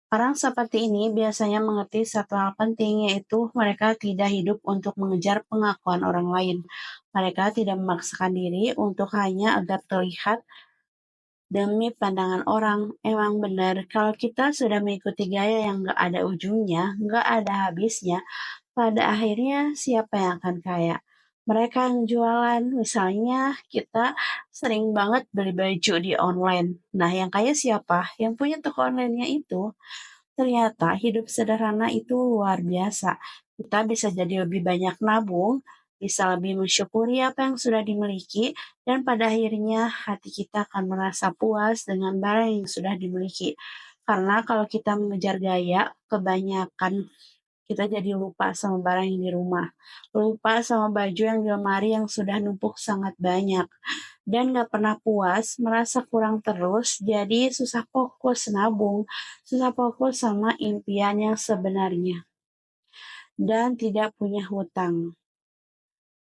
Orang seperti ini biasanya mengerti satu hal penting, yaitu mereka tidak hidup untuk mengejar pengakuan orang lain. Mereka tidak memaksakan diri untuk hanya agar terlihat demi pandangan orang. Emang benar, kalau kita sudah mengikuti gaya yang gak ada ujungnya, gak ada habisnya, pada akhirnya siapa yang akan kaya? Mereka yang jualan, misalnya kita sering banget beli baju di online. Nah, yang kaya siapa? Yang punya toko online-nya itu. Ternyata hidup sederhana itu luar biasa. Kita bisa jadi lebih banyak nabung, bisa lebih mensyukuri apa yang sudah dimiliki, dan pada akhirnya hati kita akan merasa puas dengan barang yang sudah dimiliki. Karena kalau kita mengejar gaya, kebanyakan kita jadi lupa sama barang yang di rumah, lupa sama baju yang di lemari yang sudah numpuk sangat banyak, dan gak pernah puas, merasa kurang terus, jadi susah fokus nabung, susah fokus sama impian yang sebenarnya, dan tidak punya hutang.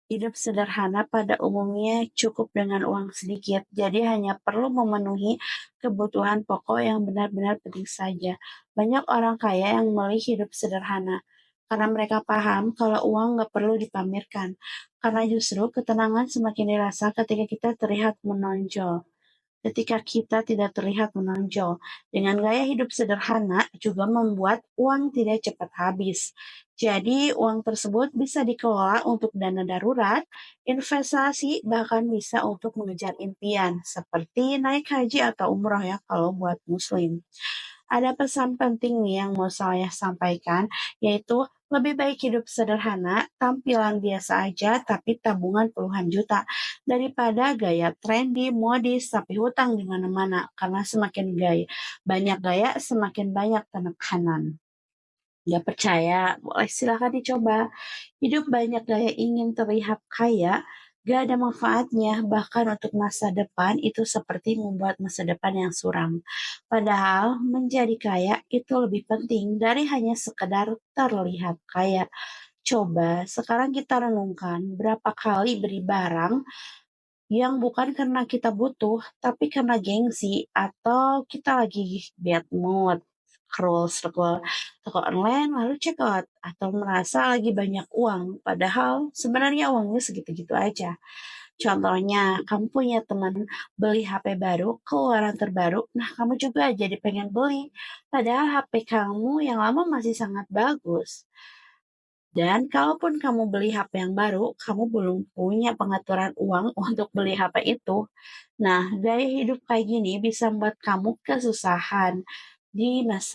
Hidup sederhana pada umumnya cukup dengan uang sedikit, jadi hanya perlu memenuhi kebutuhan pokok yang benar-benar penting saja. Banyak orang kaya yang memilih hidup sederhana karena mereka paham kalau uang nggak perlu dipamerkan, karena justru ketenangan semakin dirasa ketika kita terlihat menonjol. Ketika kita tidak terlihat menonjol, dengan gaya hidup sederhana juga membuat uang tidak cepat habis. Jadi, uang tersebut bisa dikelola untuk dana darurat, investasi, bahkan bisa untuk mengejar impian, seperti naik haji atau umroh ya kalau buat muslim. Ada pesan penting nih yang mau saya sampaikan, yaitu lebih baik hidup sederhana, tampilan biasa aja, tapi tabungan puluhan juta, daripada gaya trendy, modis, tapi hutang di mana-mana. Karena semakin gaya, banyak gaya, semakin banyak penekanan. Nggak percaya? Boleh silahkan dicoba. Hidup banyak gaya ingin terlihat kaya, gak ada manfaatnya. Bahkan untuk masa depan itu seperti membuat masa depan yang suram. Padahal menjadi kaya itu lebih penting dari hanya sekedar terlihat kaya. Coba sekarang kita renungkan berapa kali beri barang yang bukan karena kita butuh, tapi karena gengsi atau kita lagi bad mood, scroll toko online lalu check out atau merasa lagi banyak uang, padahal sebenarnya uangnya segitu-gitu aja. Contohnya, kamu punya teman beli HP baru, keluaran terbaru, nah kamu juga jadi pengen beli, padahal HP kamu yang lama masih sangat bagus. Dan kalaupun kamu beli HP yang baru, kamu belum punya pengaturan uang untuk beli HP itu. Nah, gaya hidup kayak gini bisa membuat kamu kesusahan di masa